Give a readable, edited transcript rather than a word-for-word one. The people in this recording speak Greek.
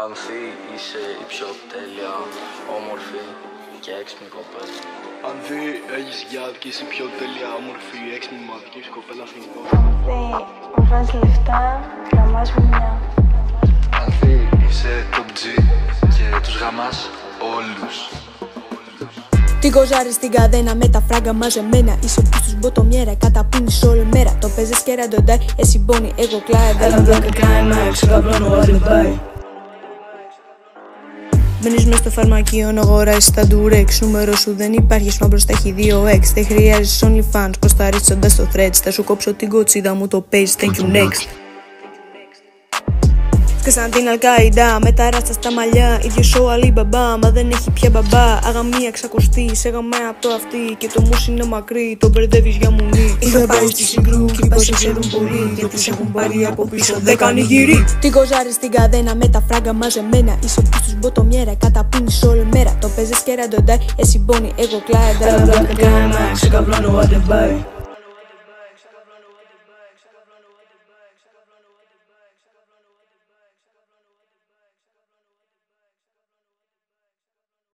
Ανθή, είσαι η πιο τέλεια, όμορφη και έξυπνη κοπέλα. Ανθή, έχεις γιάτ και είσαι η πιο τέλεια, όμορφη, έξυπνη, μοναδική κοπέλα στην πόλη. Ανθή, μου βάζεις λεφτά, γαμάς μου μια. Ανθή, είσαι το G και τους γαμάς όλους. Τι κοζάρι στην καδένα με τα φράγκα μαζεμένα. Είσαι που στους μποτομιέρα, καταπίνεις όλη μέρα. Το παίζεις και ραντοντάει, εσύ μπόνι, εγώ κλάιντα. Έλα βλάκα κάιμα, ξεκαπλώνω alibi. Μπαίνεις μες στο φαρμακείο να αγοράσεις τα ντουρέξ. Νούμερο σου δεν υπάρχει, σου μπροστά έχει 2x. Δεν χρειάζεσαι OnlyFans, κοσταρίσοντας το threads. Θα σου κόψω την κοτσίδα μου, το page, thank you next. Σκάσαν την Αλκάιντα με τα ράστα στα μαλλιά. Ίδιο show Αλιμπαμπά, μα δεν έχει πια μπαμπά. Αγαμία ξακουστή, σε γαμάει από το αυτί. Και το μουσ είναι μακρύ, το μπερδεύεις για μουνί. Είχα πάει στη Συγκρού και είπα σε ξέρουν πολύ. Και τους έχουν πάρει από πίσω, δεν κάνει γυρί. Τι κοζάρι στην καδένα με τα φράγκα μαζεμένα. Είσαι που στους μποτομιέρα, καταπίνεις όλη μέρα. Το παίζεις και ραντοντάει, εσύ μπόνι, εγώ κλάιντα. Έλα βλάκα κάιμα, ξεκαπλώνω alibi.